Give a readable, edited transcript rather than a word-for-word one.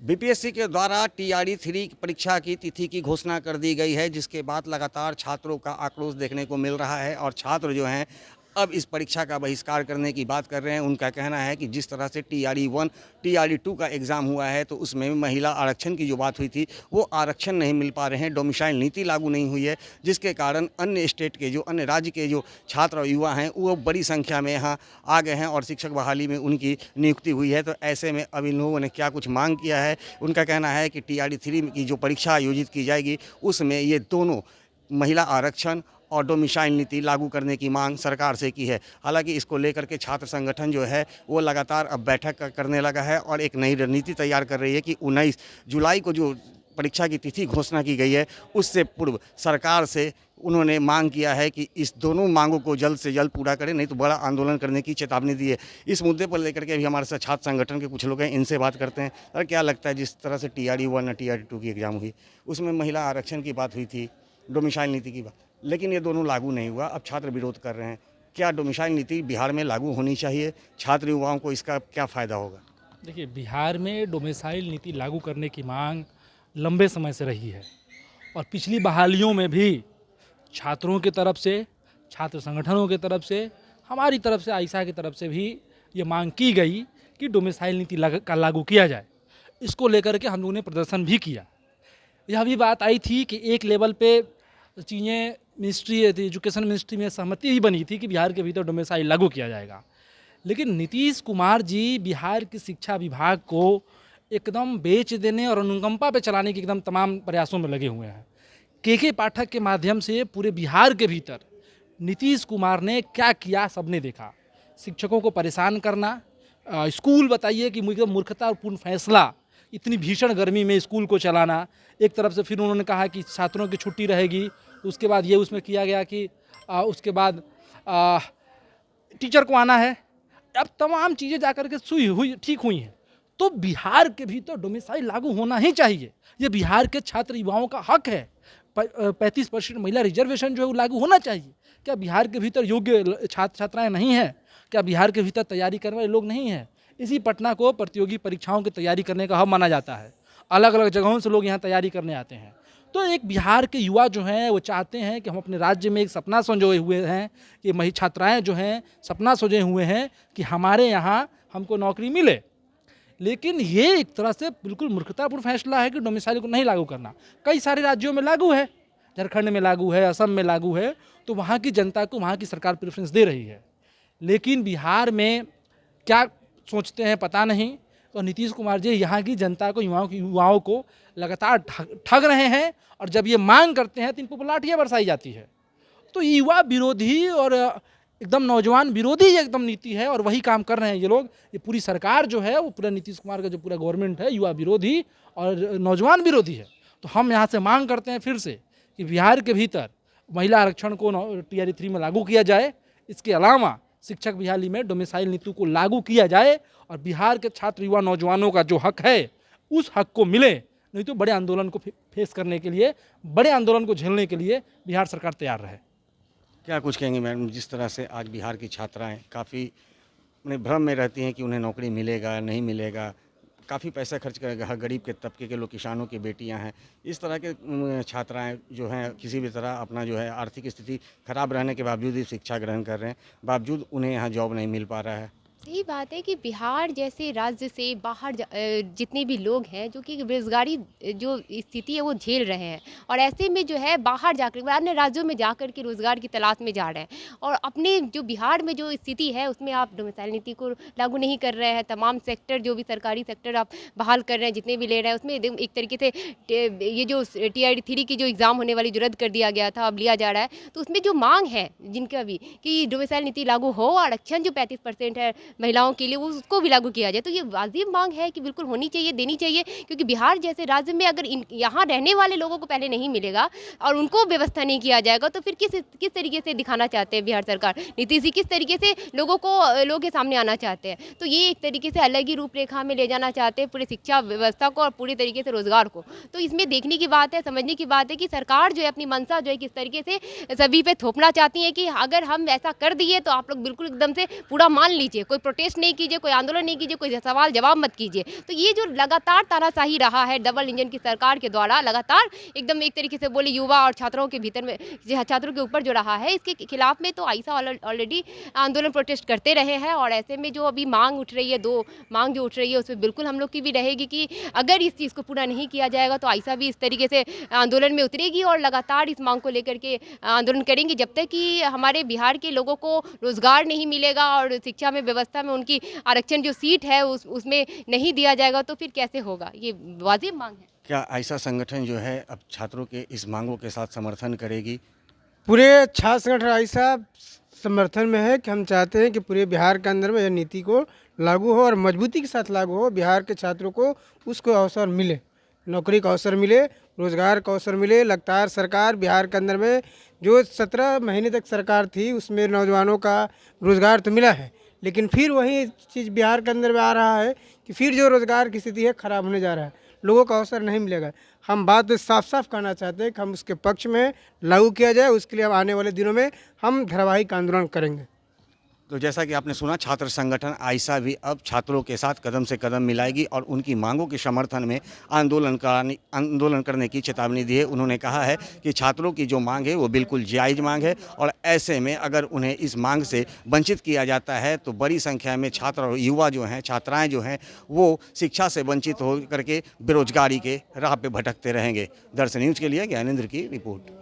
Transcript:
BPSC के द्वारा TRE 3 परीक्षा की तिथि की घोषणा कर दी गई है, जिसके बाद लगातार छात्रों का आक्रोश देखने को मिल रहा है और छात्र जो हैं अब इस परीक्षा का बहिष्कार करने की बात कर रहे हैं। उनका कहना है कि जिस तरह से टीआरई 1 टीआरई 2 का एग्ज़ाम हुआ है तो उसमें महिला आरक्षण की जो बात हुई थी वो आरक्षण नहीं मिल पा रहे हैं, डोमिसाइल नीति लागू नहीं हुई है, जिसके कारण अन्य स्टेट के जो अन्य राज्य के जो छात्र और युवा हैं वो बड़ी संख्या में यहाँ आ गए हैं और शिक्षक बहाली में उनकी नियुक्ति हुई है। तो ऐसे में अब इन लोगों ने क्या कुछ मांग किया है, उनका कहना है कि टीआरई 3 की जो परीक्षा आयोजित की जाएगी उसमें ये दोनों महिला आरक्षण और डोमिसाइल नीति लागू करने की मांग सरकार से की है। हालांकि इसको लेकर के छात्र संगठन जो है वो लगातार अब बैठक करने लगा है और एक नई रणनीति तैयार कर रही है कि 19 जुलाई को जो परीक्षा की तिथि घोषणा की गई है उससे पूर्व सरकार से उन्होंने मांग किया है कि इस दोनों मांगों को जल्द से जल्द पूरा करें, नहीं तो बड़ा आंदोलन करने की चेतावनी दी है। इस मुद्दे पर लेकर के अभी हमारे साथ छात्र संगठन के कुछ लोग हैं, इनसे बात करते हैं। सर, क्या लगता है जिस तरह से टीआरई 1 और टीआरई 2 की एग्ज़ाम हुई उसमें महिला आरक्षण की बात हुई थी, डोमिसाइल नीति की बात, लेकिन ये दोनों लागू नहीं हुआ, अब छात्र विरोध कर रहे हैं। क्या डोमिसाइल नीति बिहार में लागू होनी चाहिए? छात्र युवाओं को इसका क्या फ़ायदा होगा? देखिए, बिहार में डोमिसाइल नीति लागू करने की मांग लंबे समय से रही है और पिछली बहालियों में भी छात्रों की तरफ से, छात्र संगठनों की तरफ से, हमारी तरफ से, आइसा की तरफ से भी ये मांग की गई कि डोमिसाइल नीति का लागू किया जाए। इसको लेकर के हम लोगों ने प्रदर्शन भी किया। यह भी बात आई थी कि एक लेवल पे चीज़ें एजुकेशन मिनिस्ट्री में सहमति भी बनी थी कि बिहार के भीतर डोमिसाइल लागू किया जाएगा, लेकिन नीतीश कुमार जी बिहार की शिक्षा विभाग को एकदम बेच देने और अनुकंपा पे चलाने के एकदम तमाम प्रयासों में लगे हुए हैं। के पाठक के माध्यम से पूरे बिहार के भीतर नीतीश कुमार ने क्या किया सबने देखा। शिक्षकों को परेशान करना, स्कूल बताइए कि एकदम मूर्खतापूर्ण फैसला, इतनी भीषण गर्मी में स्कूल को चलाना। एक तरफ से फिर उन्होंने कहा कि छात्रों की छुट्टी रहेगी, उसके बाद ये उसमें किया गया कि उसके बाद टीचर को आना है। अब तमाम चीज़ें जाकर के ठीक हुई हैं, तो बिहार के भीतर डोमिसाइल लागू होना ही चाहिए। ये बिहार के छात्र युवाओं का हक है। 35% महिला रिजर्वेशन जो है वो लागू होना चाहिए। क्या बिहार के भीतर योग्य छात्र छात्राएं नहीं हैं? क्या बिहार के भीतर तैयारी करने वाले लोग नहीं हैं? इसी पटना को प्रतियोगी परीक्षाओं की तैयारी करने का हब माना जाता है। अलग अलग जगहों से लोग यहाँ तैयारी करने आते हैं। तो एक बिहार के युवा जो हैं वो चाहते हैं कि हम अपने राज्य में एक सपना संजोए हुए हैं कि छात्राएँ जो हैं सपना सोचे हुए हैं कि हमारे यहाँ हमको नौकरी मिले। लेकिन ये एक तरह से बिल्कुल मूर्खतापूर्ण फैसला है कि डोमिसाइल को नहीं लागू करना। कई सारे राज्यों में लागू है, झारखंड में लागू है, असम में लागू है, तो वहाँ की जनता को वहाँ की सरकार प्रेफरेंस दे रही है। लेकिन बिहार में क्या सोचते हैं पता नहीं। तो नीतीश कुमार जी यहाँ की जनता को, युवाओं को लगातार ठग रहे हैं और जब ये मांग करते हैं तो इन पर लाठियाँ बरसाई जाती है। तो युवा विरोधी और एकदम नौजवान विरोधी एकदम नीति है और वही काम कर रहे हैं ये लोग। ये पूरी सरकार जो है वो पूरा नीतीश कुमार का जो पूरा गवर्नमेंट है युवा विरोधी और नौजवान विरोधी है। तो हम यहाँ से मांग करते हैं फिर से कि बिहार के भीतर महिला आरक्षण को टीआरई 3 में लागू किया जाए। इसके अलावा शिक्षक बहाली में डोमिसाइल नीति को लागू किया जाए और बिहार के छात्र युवा नौजवानों का जो हक है उस हक को मिले। नहीं तो बड़े आंदोलन को फेस करने के लिए, बड़े आंदोलन को झेलने के लिए बिहार सरकार तैयार रहे। क्या कुछ कहेंगे मैडम, जिस तरह से आज बिहार की छात्राएं काफ़ी भ्रम में रहती हैं कि उन्हें नौकरी मिलेगा नहीं मिलेगा, काफ़ी पैसा खर्च करेगा, गरीब के तबके के लोग, किसानों की बेटियां हैं, इस तरह के छात्राएं जो हैं किसी भी तरह अपना जो है आर्थिक स्थिति खराब रहने के बावजूद ही शिक्षा ग्रहण कर रहे हैं, बावजूद उन्हें यहाँ जॉब नहीं मिल पा रहा है। सही बात है कि बिहार जैसे राज्य से बाहर जितने भी लोग हैं जो कि बेरोजगारी जो स्थिति है वो झेल रहे हैं और ऐसे में जो है बाहर जाकर अन्य राज्यों में जाकर के रोज़गार की तलाश में जा रहे हैं और अपने जो बिहार में जो स्थिति है उसमें आप डोमिसाइल नीति को लागू नहीं कर रहे हैं। तमाम सेक्टर जो भी सरकारी सेक्टर आप बहाल कर रहे हैं, जितने भी ले रहे हैं उसमें एक तरीके से ये जो टीआरई 3 की जो एग्ज़ाम होने वाली जो रद्द कर दिया गया था अब लिया जा रहा है। तो उसमें जो मांग है जिनका भी कि डोमिसाइल नीति लागू हो, आरक्षण जो 35% है महिलाओं के लिए वो उसको भी लागू किया जाए, तो ये वाजिब मांग है कि बिल्कुल होनी चाहिए, देनी चाहिए। क्योंकि बिहार जैसे राज्य में अगर यहाँ रहने वाले लोगों को पहले नहीं मिलेगा और उनको व्यवस्था नहीं किया जाएगा तो फिर किस तरीके से दिखाना चाहते हैं बिहार सरकार, नीतीश जी किस तरीके से लोगों के सामने आना चाहते हैं। तो ये एक तरीके से अलग ही रूपरेखा में ले जाना चाहते हैं पूरी शिक्षा व्यवस्था को और पूरी तरीके से रोजगार को। तो इसमें देखने की बात है, समझने की बात है कि सरकार जो है अपनी मंशा जो है किस तरीके से सभी पे थोपना चाहती है कि अगर हम ऐसा कर दिए तो आप लोग बिल्कुल एकदम से पूरा मान लीजिए, कोई प्रोटेस्ट नहीं कीजिए, कोई आंदोलन नहीं कीजिए, कोई सवाल जवाब मत कीजिए। तो ये जो लगातार तानाशाही रहा है डबल इंजन की सरकार के द्वारा, लगातार एकदम एक तरीके से बोले युवा और छात्रों के भीतर में, छात्रों के ऊपर जो रहा है, इसके खिलाफ में तो आइसा ऑलरेडी आंदोलन प्रोटेस्ट करते रहे हैं। और ऐसे में जो अभी मांग उठ रही है, 2 मांग जो उठ रही है, उसमें बिल्कुल हम लोग की भी रहेगी कि अगर इस चीज़ को पूरा नहीं किया जाएगा तो आइसा भी इस तरीके से आंदोलन में उतरेगी और लगातार इस मांग को लेकर के आंदोलन करेंगे जब तक कि हमारे बिहार के लोगों को रोजगार नहीं मिलेगा और शिक्षा में व्यवस्था में उनकी आरक्षण जो सीट है उसमें नहीं दिया जाएगा तो फिर कैसे होगा। ये वाजिब मांग है। क्या ऐसा संगठन जो है अब छात्रों के इस मांगों के साथ समर्थन करेगी? पूरे छात्र संगठन ऐसा समर्थन में है कि हम चाहते हैं कि पूरे बिहार के अंदर में यह नीति को लागू हो और मजबूती के साथ लागू हो। बिहार के छात्रों को उसको अवसर मिले, नौकरी का अवसर मिले, रोज़गार का अवसर मिले। लगातार सरकार बिहार के अंदर में जो 17 महीने तक सरकार थी उसमें नौजवानों का रोज़गार तो मिला है, लेकिन फिर वही चीज़ बिहार के अंदर में आ रहा है कि फिर जो रोज़गार की स्थिति है ख़राब होने जा रहा है, लोगों को अवसर नहीं मिलेगा। हम बात साफ साफ कहना चाहते हैं कि हम उसके पक्ष में लागू किया जाए, उसके लिए अब आने वाले दिनों में हम धारावाहिक आंदोलन करेंगे। तो जैसा कि आपने सुना, छात्र संगठन आइसा भी अब छात्रों के साथ कदम से कदम मिलाएगी और उनकी मांगों के समर्थन में आंदोलन करने की चेतावनी दी है। उन्होंने कहा है कि छात्रों की जो मांग है वो बिल्कुल जायज़ मांग है और ऐसे में अगर उन्हें इस मांग से वंचित किया जाता है तो बड़ी संख्या में छात्र और युवा जो हैं, छात्राएँ जो हैं, वो शिक्षा से वंचित हो करके बेरोजगारी के राह पे भटकते रहेंगे। दर्शन न्यूज़ के लिए ज्ञानेंद्र की रिपोर्ट।